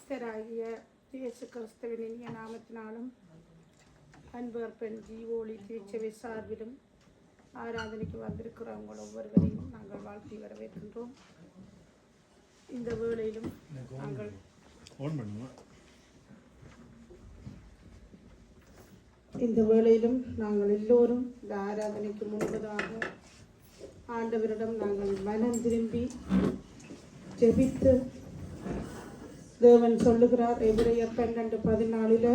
கர்த்தராகிய இயேசு கிறிஸ்துவின் இனிய நாமத்தினாலும் அன்பர் பெண் ஜீவோலி திருச்சபை சார்பிலும் ஆராதனைக்கு வந்திருக்கிறவங்க ஒவ்வொருவரையும் நாங்கள் வாழ்த்தி வரவேற்கின்றோம். இந்த வேளையிலும் நாங்கள் எல்லோரும் இந்த ஆராதனைக்கு முன்பதாக ஆண்டவரிடம் நாங்கள் மனம் திரும்பி ஜெபித்து, தேவன் சொல்லுகிறார் எபிரேயர் 12:14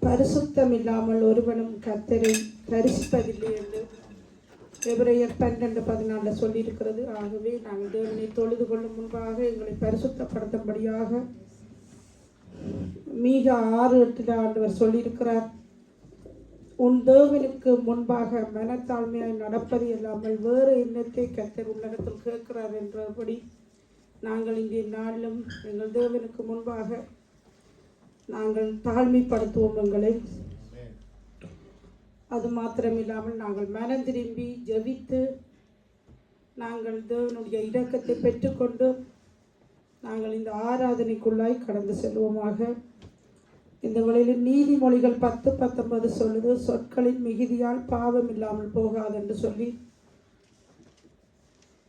பரிசுத்தம் இல்லாமல் ஒருவனும் கர்த்தரை தரிசிப்பதில்லை என்று எபிரேயர் 12:14 சொல்லியிருக்கிறது. ஆகவே நாங்கள் தேவனை தொழுது கொள்ளும் முன்பாக எங்களை பரிசுத்தப்படுத்தும்படியாக மீக 6:8 ஆண்டவர் சொல்லியிருக்கிறார், உன் தேவனுக்கு முன்பாக மனத்தாழ்மையாய் நடப்பது இல்லாமல் வேறு எண்ணத்தை கர்த்தர் உலகத்தில் கேட்கிறார் என்றபடி நாங்கள் இங்கே நாளிலும் எங்கள் தேவனுக்கு முன்பாக நாங்கள் தாழ்மைப்படுத்துவோம் எங்களை. அது மாத்திரமில்லாமல் நாங்கள் மனம் திரும்பி ஜெபித்து நாங்கள் தேவனுடைய இரக்கத்தை பெற்றுக்கொண்டு நாங்கள் இந்த ஆராதனைக்குள்ளாய் கடந்து செல்வோமாக. இந்த வேளையில் நீதிமொழிகள் 10:19 சொல்லுது, சொற்களின் மிகுதியால் பாவம் இல்லாமல் போகாது என்று சொல்லி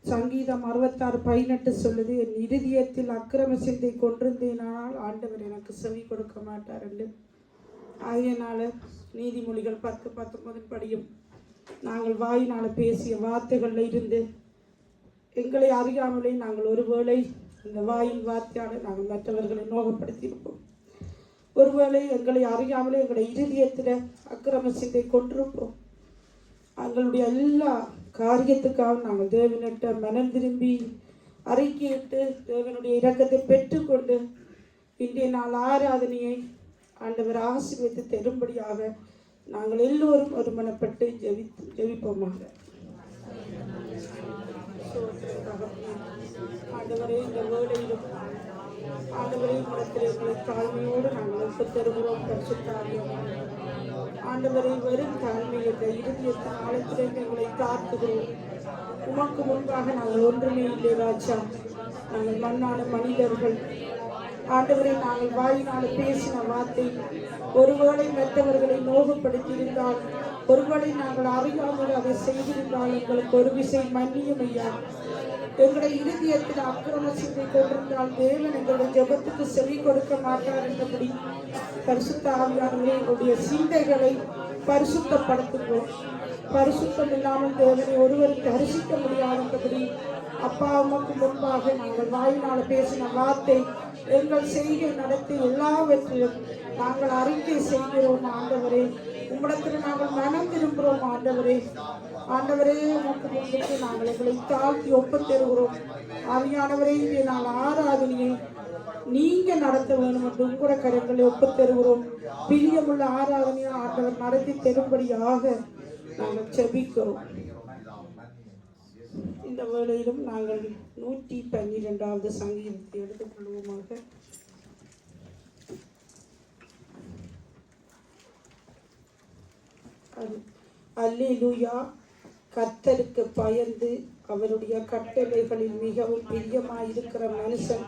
சங்கீதம் 66:18 சொல்லுது, என் இருதயத்தில் அக்கிரம சிந்தை கொண்டிருந்தேனால் ஆண்டவர் எனக்கு செவி கொடுக்க மாட்டார் என்று. ஆகையினால நீதிமொழிகள் 10:19 படியும் நாங்கள் வாயினால் பேசிய வார்த்தைகளில் இருந்து எங்களை அறியாமலே நாங்கள் ஒருவேளை இந்த வாயின் வார்த்தையால் நாங்கள் மற்றவர்களை நோகப்படுத்தியிருப்போம். ஒருவேளை எங்களை அறியாமலே எங்களுடைய இருதயத்தில் அக்கிரம சிந்தை கொண்டிருப்போம். எங்களுடைய எல்லா காரியத்துக்காக நாங்கள் தேவனிட்ட மனம் திரும்பி அறிக்கையிட்டு தேவனுடைய இரக்கத்தை பெற்றுக்கொண்டு இன்றைய நாள் ஆராதனையை ஆண்டவர் ஆசீர்வதித்து தரும்படியாக நாங்கள் எல்லோரும் ஒருமனப்பட்டு ஜெபிப்போமாக. ஆண்டவரே, இந்த வேளையிலும் ஆண்டவரே இடத்தில் எங்களை தாழ்மையோடு நாங்கள் ஒப்புத் தருகிறோம். பரிசுத்தாவியானவரே, ஆண்டவரை வெறும் தாழ்மை என்ற இருதயத்தின் ஆழத்திலிருந்து எங்களை தாக்குகிறோம். உமக்கு முன்பாக நாங்கள் ஒன்றுமே இல்லை ராஜா. நாங்கள் மண்ணான மனிதர்கள். ஆண்டவரை, நாங்கள் வாயினால் பேசின வார்த்தை ஒருவேளை மற்றவர்களை நோகப்படுத்தியிருந்தால், ஒருவேளை நாங்கள் அறியாமல் அதை செய்திருந்தால் எங்களுக்கு ஒரு விசை மன்னியும் ஐயா. எங்களுடைய இருதயத்தில் அக்கிரம சிந்தை கொண்டிருந்தால் தேவன் எங்களுடைய ஜெபத்துக்கு செவி கொடுக்க மாட்டார் என்றபடி பரிசுத்த ஆவியானவரே, எங்களுடைய சிந்தைகளை பரிசுத்தப்படுத்துகிறோம். பரிசுத்தம் இல்லாமல் தேவனை ஒருவர் தரிசிக்க முடியாதபடி அப்பா உமக்கு முன்பாக நாங்கள் வாயினால் பேசின வார்த்தை, எங்கள் செய்கை நடத்தி எல்லாவற்றிலும் நாங்கள் அறிக்கை செய்கிறோம். ஆண்டவரே, உம்மிடத்தில் நாங்கள் மனம் திரும்புகிறோம். ஆண்டவரே, உமக்கு முன்பு நாங்கள் எங்களை தாழ்த்தி ஒப்புத் தருகிறோம். ஆவியானவரே, இங்கே நாங்கள் ஆராதனையை நீங்க நடத்த வேண்டும் என்று உங்களோட கரங்களை ஒப்புத் தருகிறோம். பிரியமுள்ள ஆராதனையை ஆண்டவர் நடத்தி தரும்படியாக நாங்கள் செபிக்கிறோம். இந்த வேளையிலும் நாங்கள் 112வது சங்கீதத்தை எடுத்துக்கொள்வோமாக. அல்லேலூயா. கர்த்தருக்கு பயந்து அவருடைய கட்டளைகளில் மிகவும் பிரியமாயிருக்கிற மனுஷன்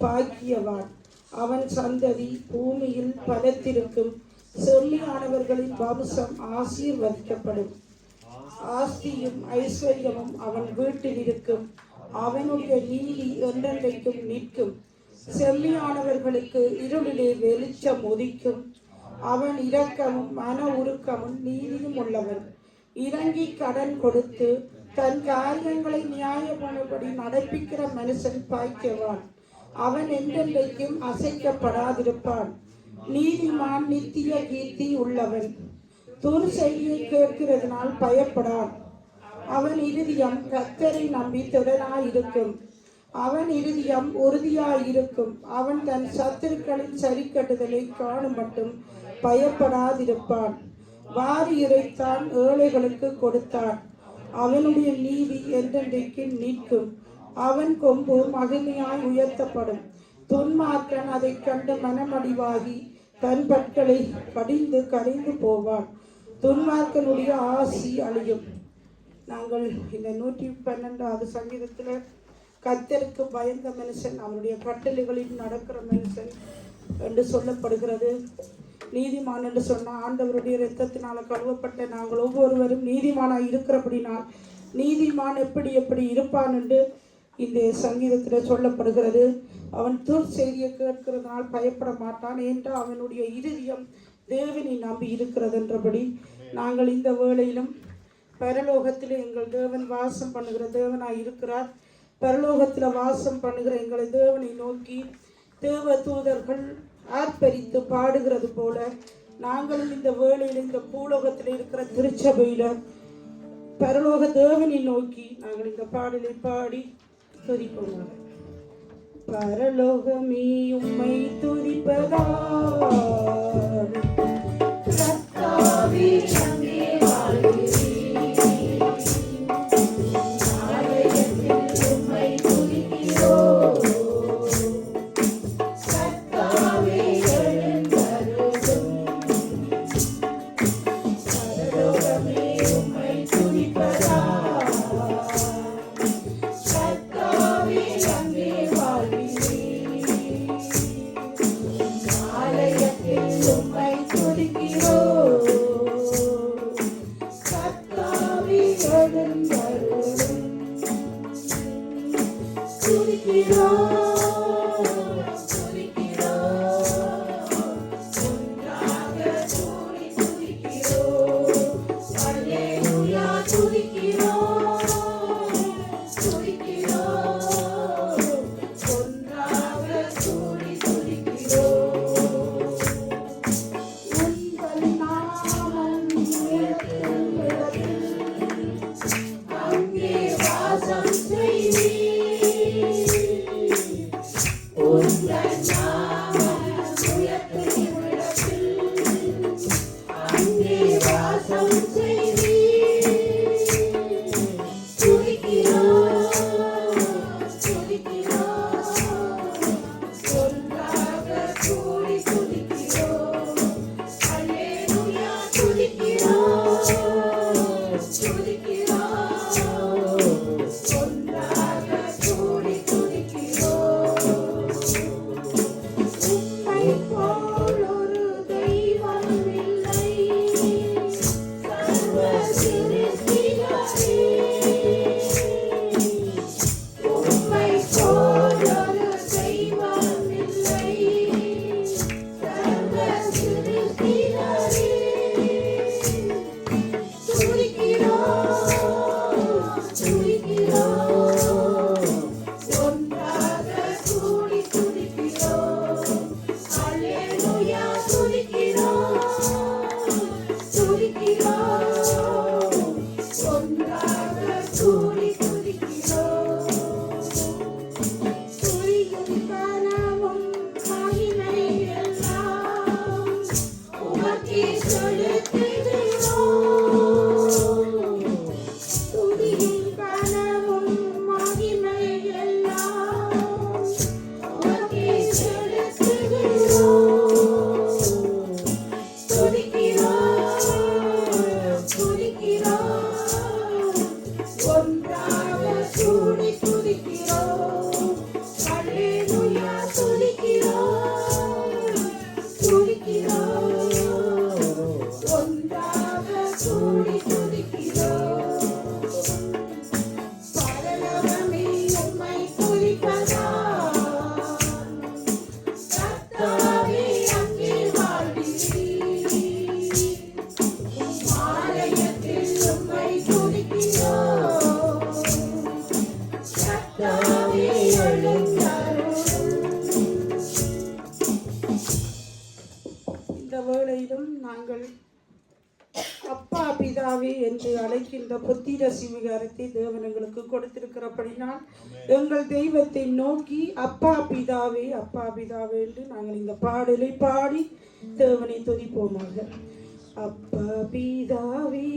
பாக்கியவான். அவன் சந்ததி பூமியில் பலத்திருக்கும். செம்மையானவர்களின் வம்சம் ஆசீர்வதிக்கப்படும். ஆஸ்தியும் ஐஸ்வர்யமும் அவன் வீட்டில் இருக்கும். அவனுடைய நீதி என்றென்றைக்கும் நிற்கும். செம்மையானவர்களுக்கு இருளிலே வெளிச்சம் உதிக்கும். அவன் இரக்கமும் மன உருக்கமும் நீதியும் உள்ளவன். இறங்கி கடன் கொடுத்து தன் காரியங்களை நியாயமானபடி நடப்பிக்கிற மனுஷன் பாய்க்கவான். அவன் என்றென்றைக்கும் அசைக்கப்படாதிருப்பான். நீதிமான் நித்திய கீர்த்தி உள்ளவன். துர் செய்தியை கேட்கிறதுனால் பயப்படான். அவன் இருதயம் கர்த்தரை நம்பி திடனாயிருக்கும். அவன் இருதயம் உறுதியாயிருக்கும். அவன் தன் சத்துருக்களின் சரிக்கட்டுதலை காணும் மட்டும் பயப்படாதிருப்பான். வாரி இறைத்தான், ஏழைகளுக்கு கொடுத்தான். அவனுடைய நீதி என்றென்றைக்கு நிற்கும். அவன் கொம்பு மகிமையாய் உயர்த்தப்படும். துன்மார்க்கன் அதை கண்டு மனமடிவாகி தன் பற்களை கடிந்து கரைந்து போவான். துன்மார்க்கனுடைய ஆசி அழியும். நாங்கள் இந்த 112வது சங்கீதத்தில் கர்த்தருக்கு பயந்த மனுஷன் அவருடைய கட்டளைகளில் நடக்கிற மனுஷன் என்று சொல்லப்படுகிறது. நீதிமான் என்று சொன்னால் ஆண்டவருடைய இரத்தத்தினால கழுவப்பட்ட நாங்கள் ஒவ்வொருவரும் நீதிமானாக இருக்கிறபடினால் நீதிமான் எப்படி எப்படி இருப்பான் என்று இந்த சங்கீதத்தில் சொல்லப்படுகிறது. அவன் செய்தியை கேட்கிறதுனால் பயப்பட மாட்டான், என்றால் அவனுடைய இருதயம் தேவனை நம்பி இருக்கிறது என்றபடி நாங்கள் இந்த வேளையிலும் பரலோகத்தில் எங்கள் தேவன் வாசம் பண்ணுகிற தேவனாய் இருக்கிறார். பரலோகத்தில் வாசம் பண்ணுகிற எங்களை தேவனை நோக்கி தேவ தூதர்கள் ஆர்ப்பரித்து பாடுகிறது போல நாங்களும் இந்த வேளையில் இந்த பூலோகத்தில் இருக்கிற திருச்சபையில பரலோக தேவனை நோக்கி நாங்கள் இந்த பாடலை பாடி துதிப்போம். பரலோகமே உம்மை துதிப்பதா கர்த்தாவே அங்கே வாழ்கிறீர். என்று அழைக்கின்ற புத்திர சிவிகாரத்தை தேவன் எங்களுக்கு கொடுத்திருக்கிறபடினால் எங்கள் தெய்வத்தை நோக்கி அப்பா பிதாவே என்று நாங்கள் இந்த பாடலை பாடி தேவனை துதிப்போமாக. அப்பா பிதாவே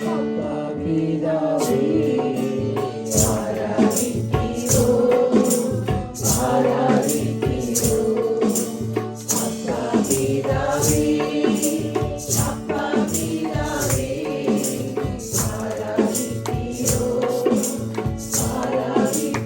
அப்பா பிதாவே ஆராதிக்கிறோ ஆராதிக்கிறோ அப்பா பிதாவே ஆராதிக்கிறோ ஆராதிக்கிறோ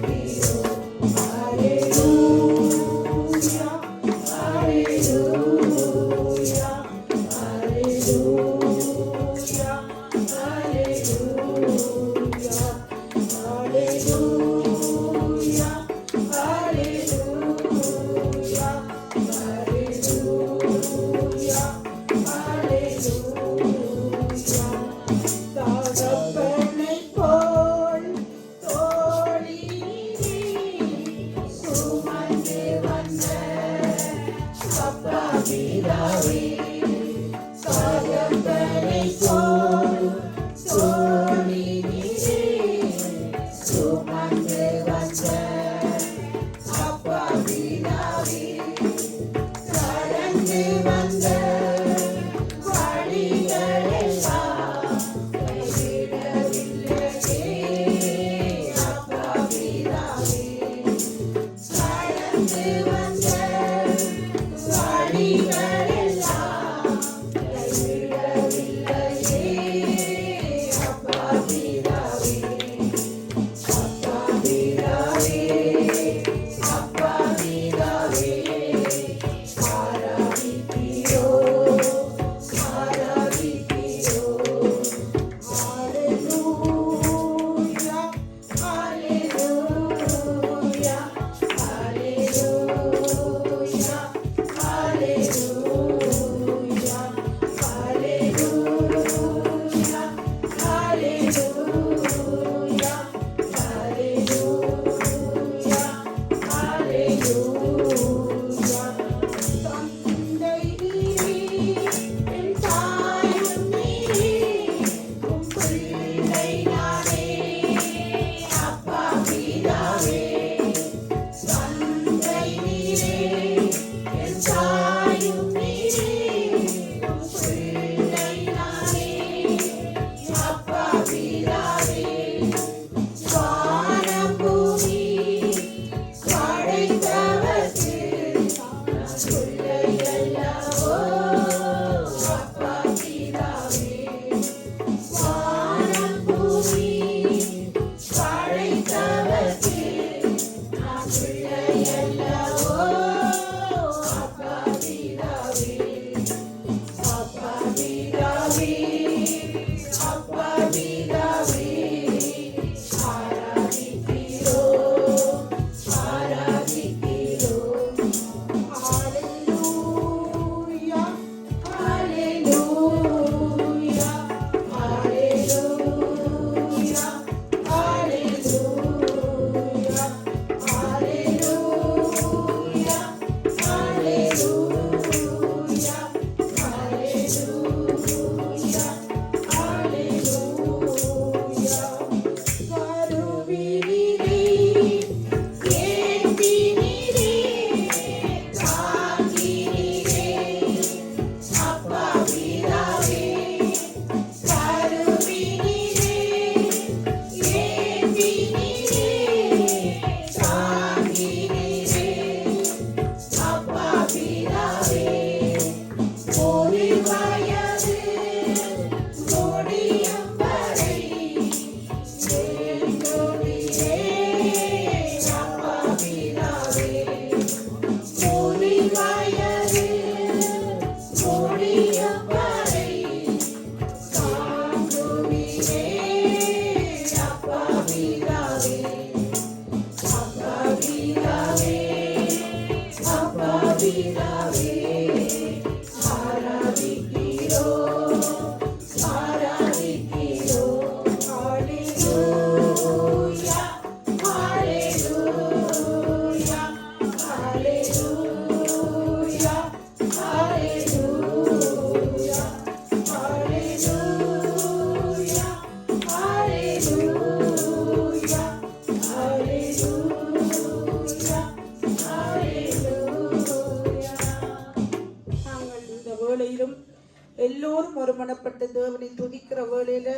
எல்லோரும் ஒருமனப்பட்ட தேவனை துதிக்கிற வேளையில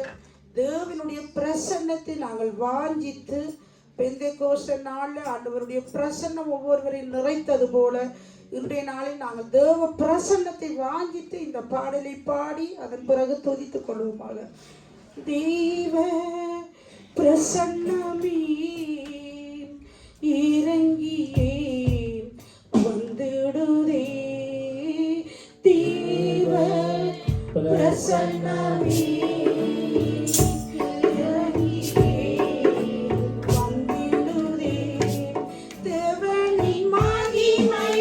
தேவனுடைய பிரசன்னத்தை நாங்கள் வாஞ்சித்து பெந்தேகோஸ்தே நாள்ல ஆண்டவருடைய பிரசன்னம் ஒவ்வொருவரையும் நிறைத்தது போல இன்றைய நாளில் நாங்கள் தேவ பிரசன்னத்தை வாஞ்சித்து இந்த பாடலை பாடி அதன் பிறகு துதித்துக் கொள்வோமாக. தேவ பிரசன்னமே இறங்கியே வந்திடுதே, தேவ பிரசன்னமே வந்திடுதே, தேவனின் மகிமை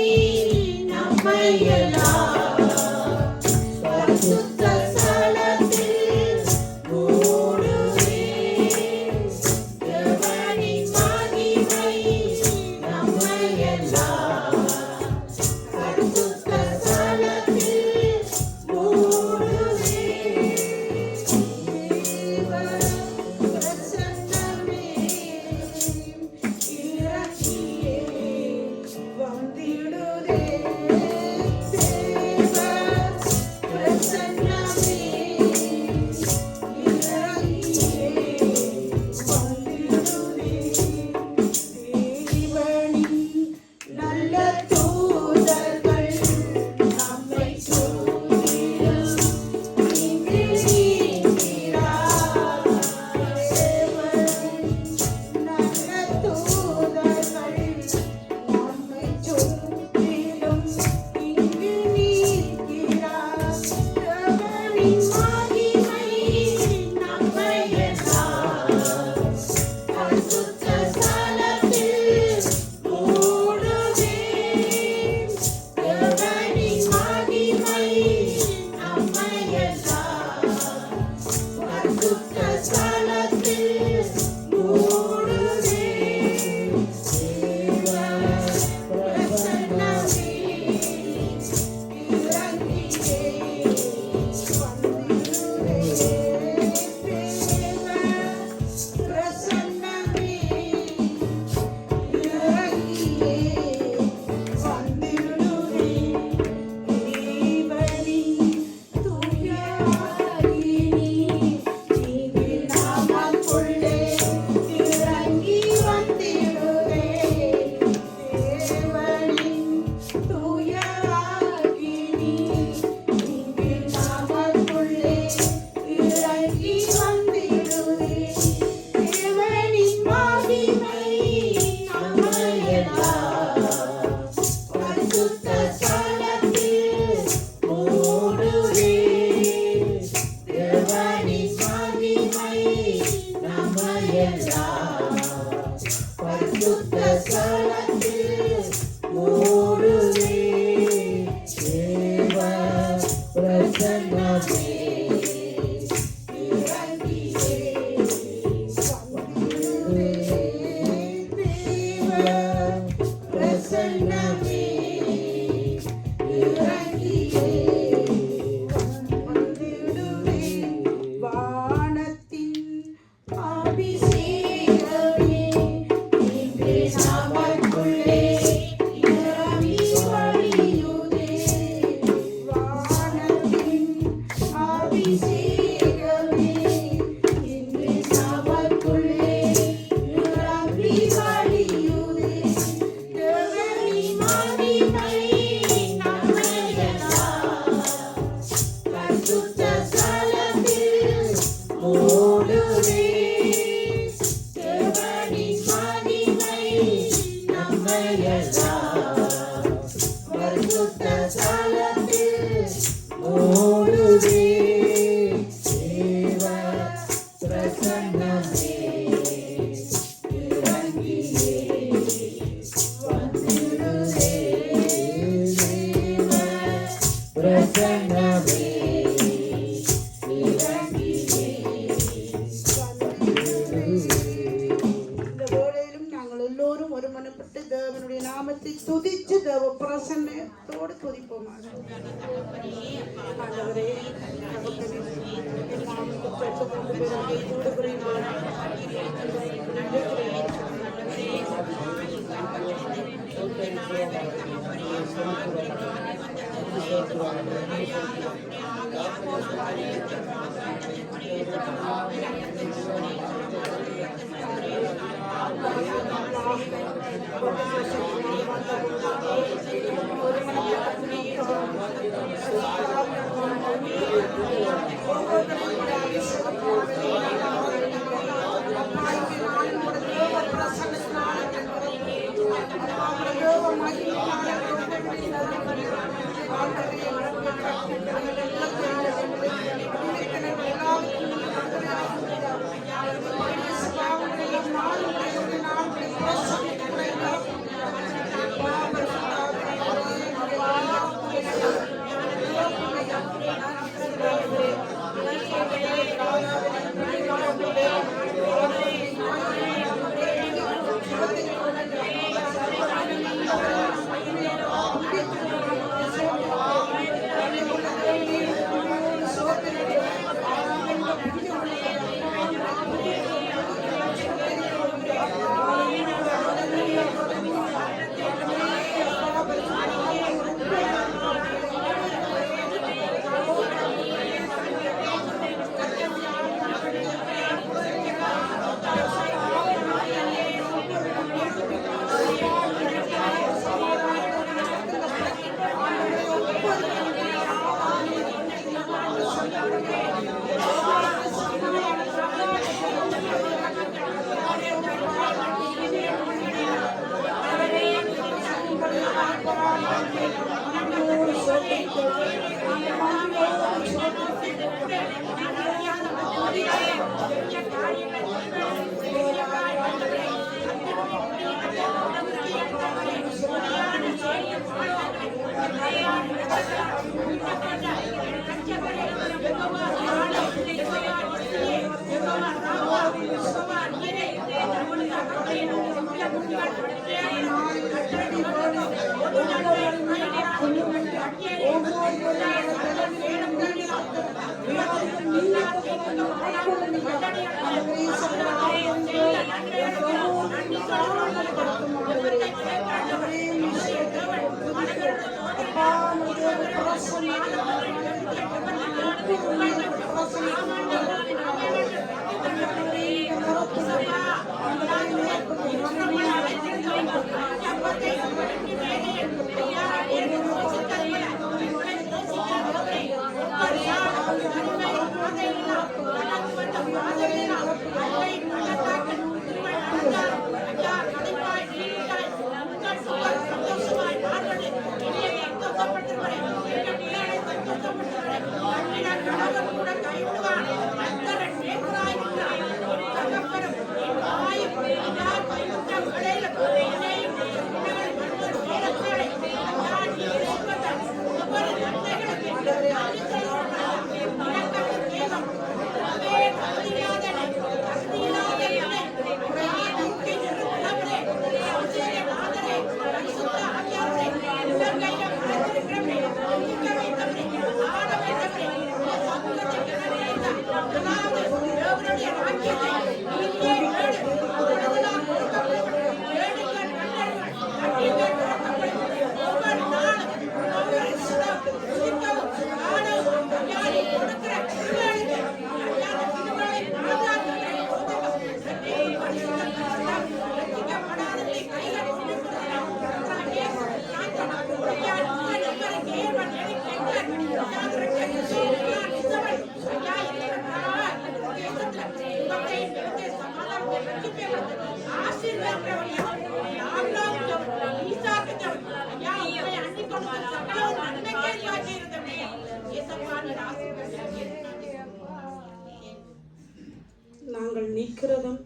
நாங்கள் நீக்கிறதும்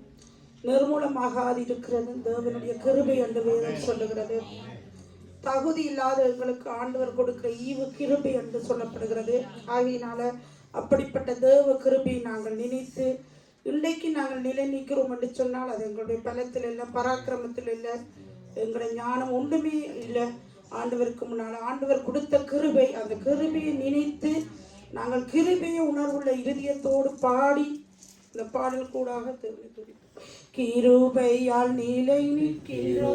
நிர்மூலமாகாது இருக்கிறதும் தேவனுடைய கிருபை என்று வேதம் சொல்லுகிறது. தகுதி இல்லாத எங்களுக்கு ஆண்டவர் கொடுக்கிற ஈவு கிருபை என்று சொல்லப்படுகிறது. ஆகையினால அப்படிப்பட்ட தேவ கிருபை நாங்கள் நினைத்து இன்றைக்கு நாங்கள் நிலை நிற்கிறோம் என்று சொன்னால் அது எங்களுடைய பலத்தில் இல்லை, பராக்கிரமத்தில் இல்லை, எங்களுடைய ஞானம் ஒன்றுமே இல்லை. ஆண்டவருக்கு முன்னால் ஆண்டவர் கொடுத்த கிருபை, அந்த கிருபையை நினைத்து நாங்கள் கிருபையை உணர்வுள்ள இருதயத்தோடு பாடி இந்த பாடல் கூடாக தேவனை கிருபையால் நிலை நிற்கிறோ,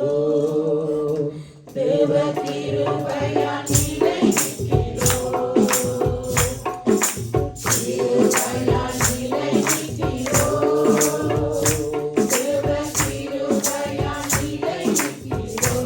தேவ கிருபையால் நிலை நிற்கிறோ, கிருபையால் நிலை நிற்கிறோ, தேவ கிருபையால் நிலை நிற்கிறோ,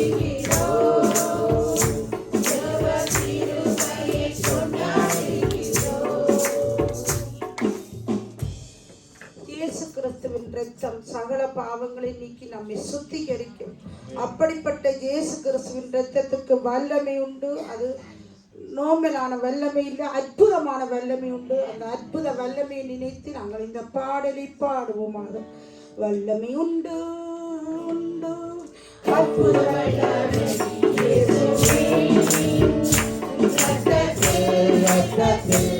இயேசு கிறிஸ்துவின் இரத்தம் சகல பாவங்களை நீக்கி நம்மை சுத்திகரிக்கும். அப்படிப்பட்ட இயேசு கிறிஸ்துவின் இரத்தத்துக்கு வல்லமை உண்டு. அது நோமலான வல்லமை இல்லை, அற்புதமான வல்லமை உண்டு. அந்த அற்புத வல்லமையை நினைத்து நாங்கள் இந்த பாடலை பாடுவோமாக. வல்லமை உண்டு உண்டு அற்புத வல்லமை இயேசுவே இரத்தத்தில் இரத்தத்தில்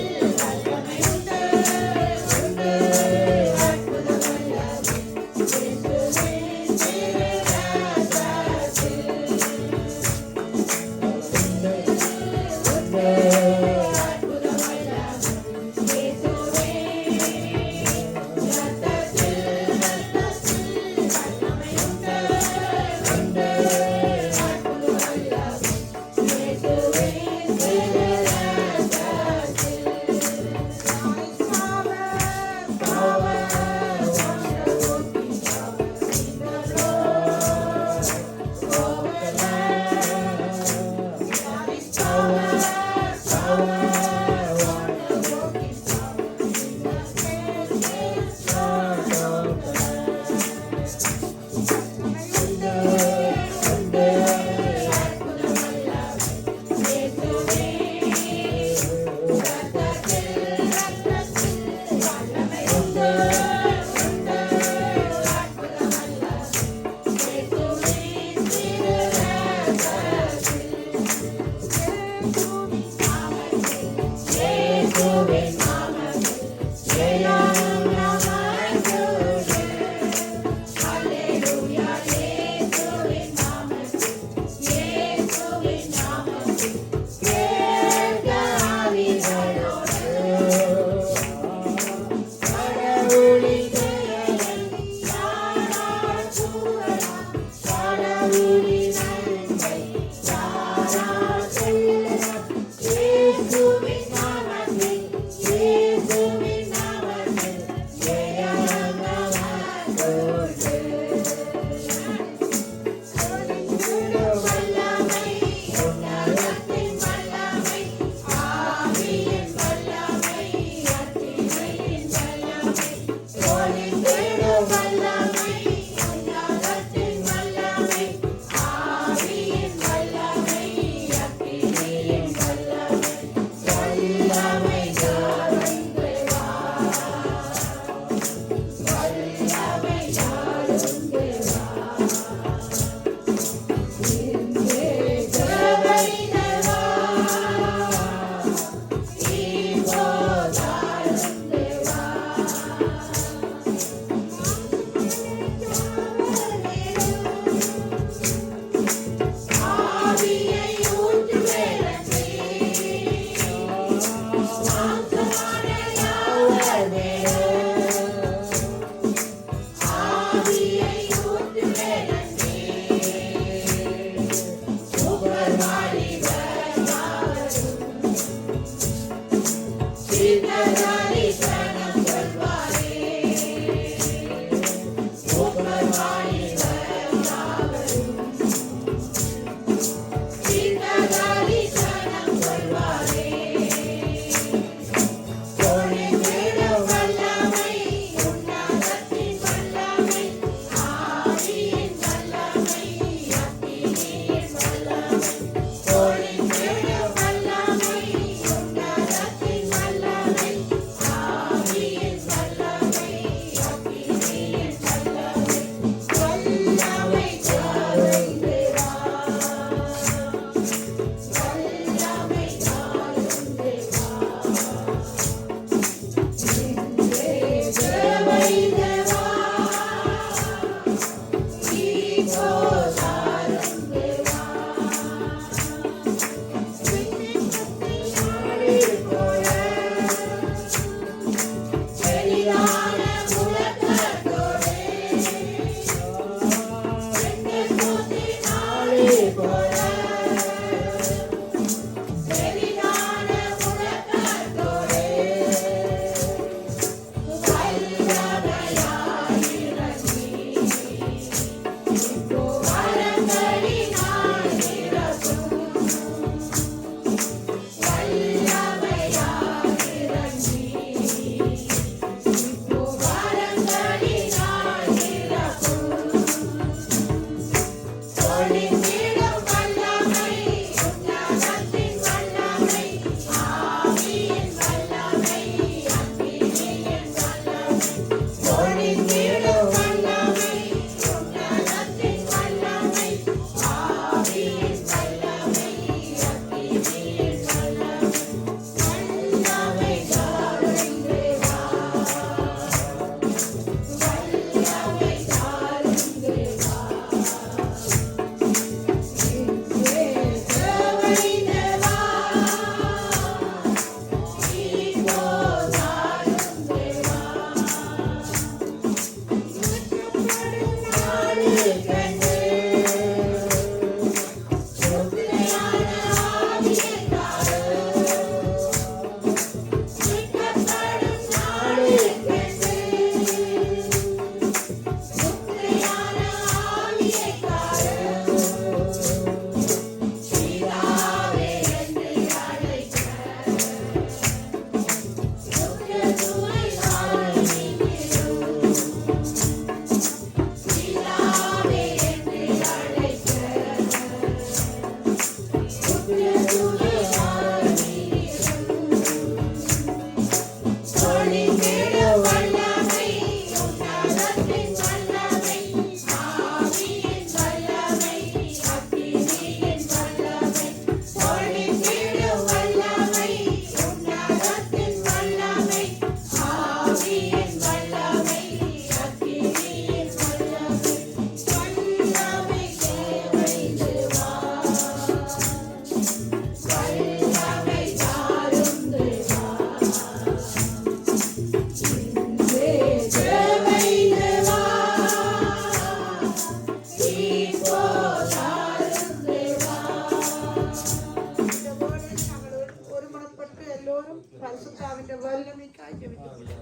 அவருடைய வல்லமைக்காய் ஜெபிக்கிறேன்.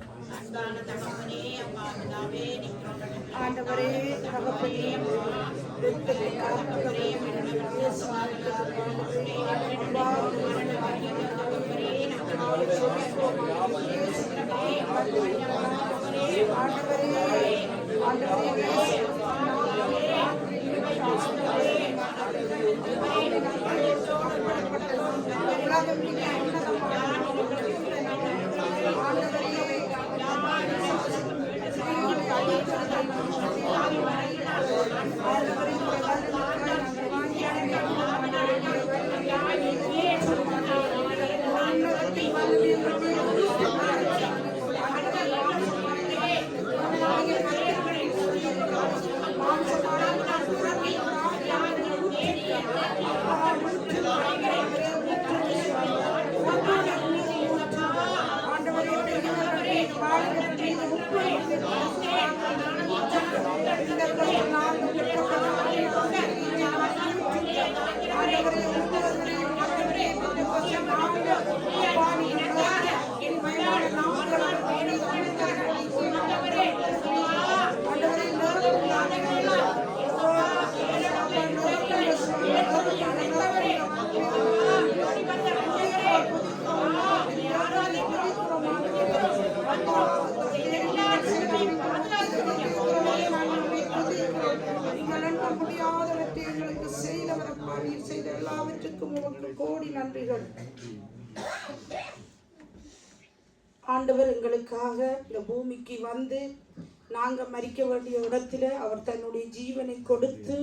ஆண்டவரே தகப்பனே இரத்தத்தை காக்கிறவரே முடியாதவற்றை எங்களுக்கு செய்தவரப்பா, நீர் செய்த எல்லாவற்றுக்கும் உமக்கு கோடி நன்றிகள். ஆண்டவர் எங்களுக்காக இந்த பூமிக்கு வந்து நாங்கள் மரிக்க வேண்டிய இடத்துல அவர் தன்னுடைய ஜீவனை கொடுத்து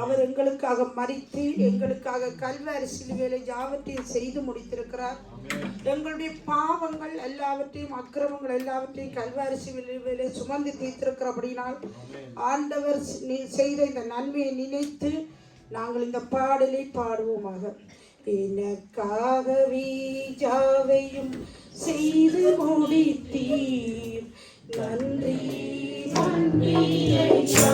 அவர் எங்களுக்காக மரித்து எங்களுக்காக கல்வாரி சிலுவையிலே யாவற்றையும் செய்து முடித்திருக்கிறார். எங்களுடைய பாவங்கள் எல்லாவற்றையும் அக்கிரமங்கள் எல்லாவற்றையும் கல்வாரி சிலுவையிலே சுமந்து தீர்த்திருக்கிறபடினால் ஆண்டவர் செய்த இந்த நன்மையை நினைத்து நாங்கள் இந்த பாடலை பாடுவோமாக. எனக்காகவே யாவையும் செய்து முடித்தீர், நன்றி நன்றி ஐயா.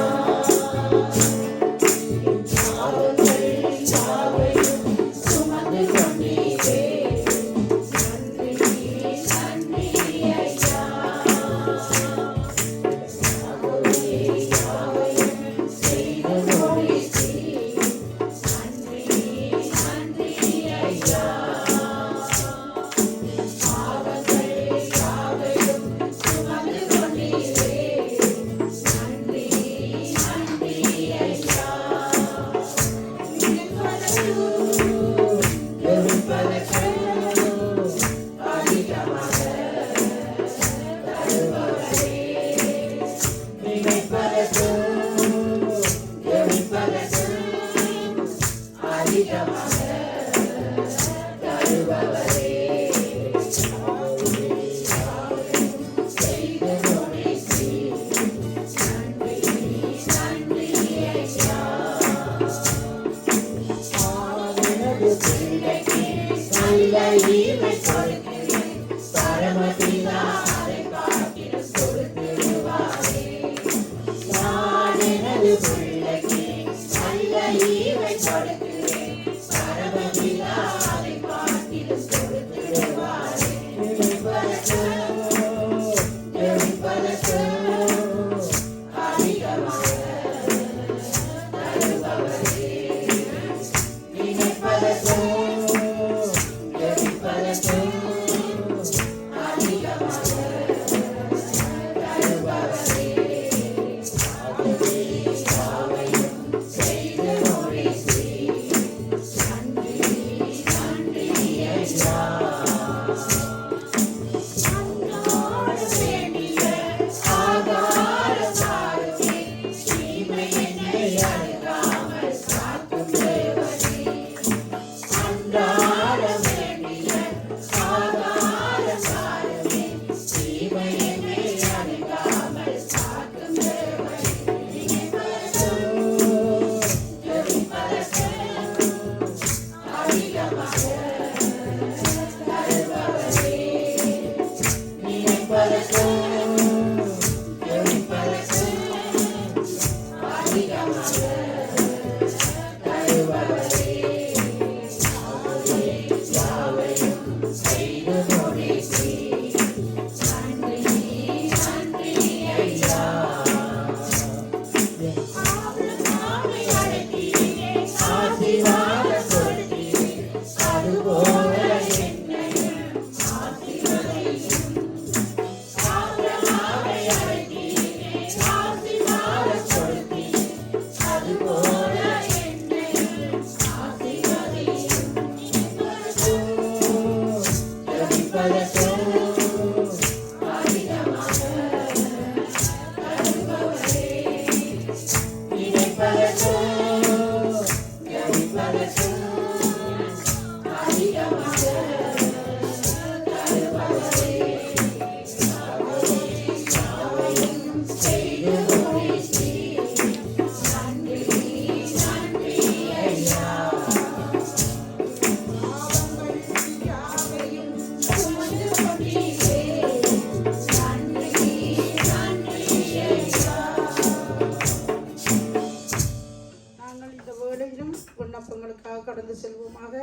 விண்ணப்பங்களுக்காக கடந்து செல்வோமாக.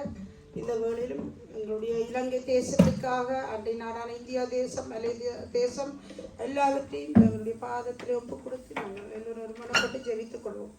இந்த வேளையிலும் எங்களுடைய இலங்கை தேசத்துக்காக அண்டை நாடான இந்தியா தேசம், மலேசியா தேசம் எல்லாவற்றையும் எங்களுடைய பாதத்தில் ஒப்பு கொடுத்து நாங்கள் எல்லோரும் ஒருமனப்பட்டு ஜெபித்துக் கொள்வோம்.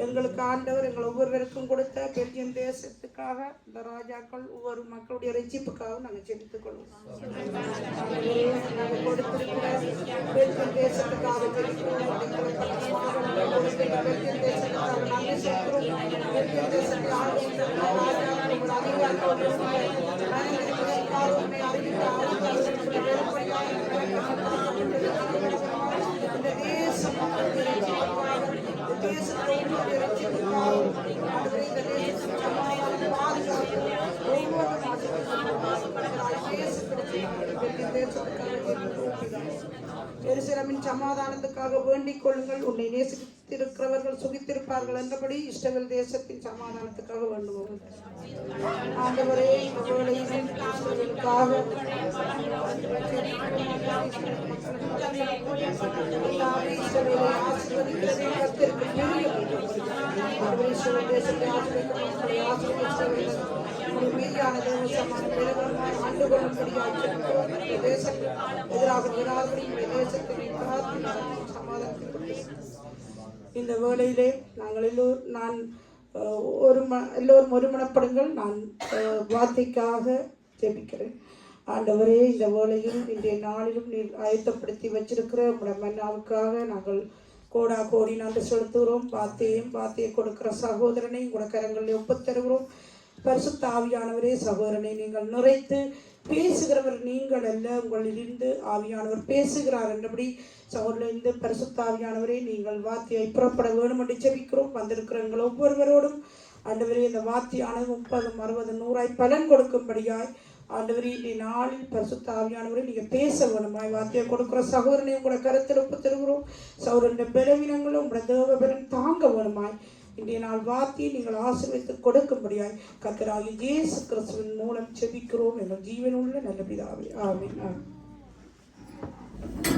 எங்களுக்கு ஆண்டவர் எங்கள் ஒவ்வொருவருக்கும் கொடுத்த பெல்ஜியம் தேசத்துக்காக இந்த ராஜாக்கள் ஒவ்வொரு மக்களுடைய ரட்சிப்புக்காக நாங்கள் ஜெபித்துக் கொள்வோம். நாங்கள் கொடுத்திருக்கிற பெல்ஜியம் தேசத்துக்காக ஜெபிக்கிறோம். பெல்ஜியம் தேசத்துக்காக நாங்கள் சொல்கிறோம். பெல்ஜியம் தேசத்தை ஆளுகின்ற எருசலேமின் சமாதானத்துக்காக வேண்டிக் கொள்ளுங்கள். உன்னை நேசித்திருக்கிறவர்கள் சுகித்திருப்பார்கள் என்றபடி இஸ்ரவேல் தேசத்தின் சமாதானத்துக்காக வேண்டுவோம். ஆண்டவரே, இந்த வேளையிலே நாங்கள் எல்லோரும் ஒருமனப்படுங்கள். நான் வார்த்தைக்காக ஜெபிக்கிறேன். ஆண்டவரே, இந்த வேளையில் இன்றைய நாளிலும் நீர் ஆயத்தப்படுத்தி வச்சிருக்கிற உங்களுடைய மன்னாவுக்காக நாங்கள் கோடா கோடி நன்றி செலுத்துகிறோம். வார்த்தையை கொடுக்கிற சகோதரனை உங்களோட கரங்களில் ஒப்புத்தருகிறோம். பரிசுத்த ஆவியானவரே, சகோதரனை நீங்கள் நிறைத்து பேசுகிறவர் நீங்கள் அல்ல, உங்களிலிருந்து ஆவியானவர் பேசுகிறார் என்றபடி சகோதரிலிருந்து பரிசுத்த ஆவியானவரே நீங்கள் வார்த்தையை புறப்பட வேண்டும் என்று ஜெபிக்கிறோம். வந்திருக்கிற எங்கள் ஒவ்வொருவரோடும் ஆண்டவரே இந்த வார்த்தையானது 30, 60, 100 பலன் கொடுக்கும்படியாய் ஆண்டவரே இன்றைய நாளில் பரிசுத்த ஆவியானவரை நீங்கள் பேச வேணுமாய் வார்த்தையை கொடுக்குற சகோதரனை உங்களோட கருத்தில் ஒப்பு தருகிறோம். சகோதரனுடைய பலவீனங்களும் உங்களோட தேவபலன் தாங்க வேணுமாய் இன்றைய நாள் வார்த்தையை நீங்கள் ஆசீர்வதித்து கொடுக்கும்படியாய் கர்த்தராகிய இயேசு கிறிஸ்துவின் மூலம் ஜெபிக்கிறோம் எங்கள் ஜீவனுள்ள நல்ல பிதாவே. ஆமென்.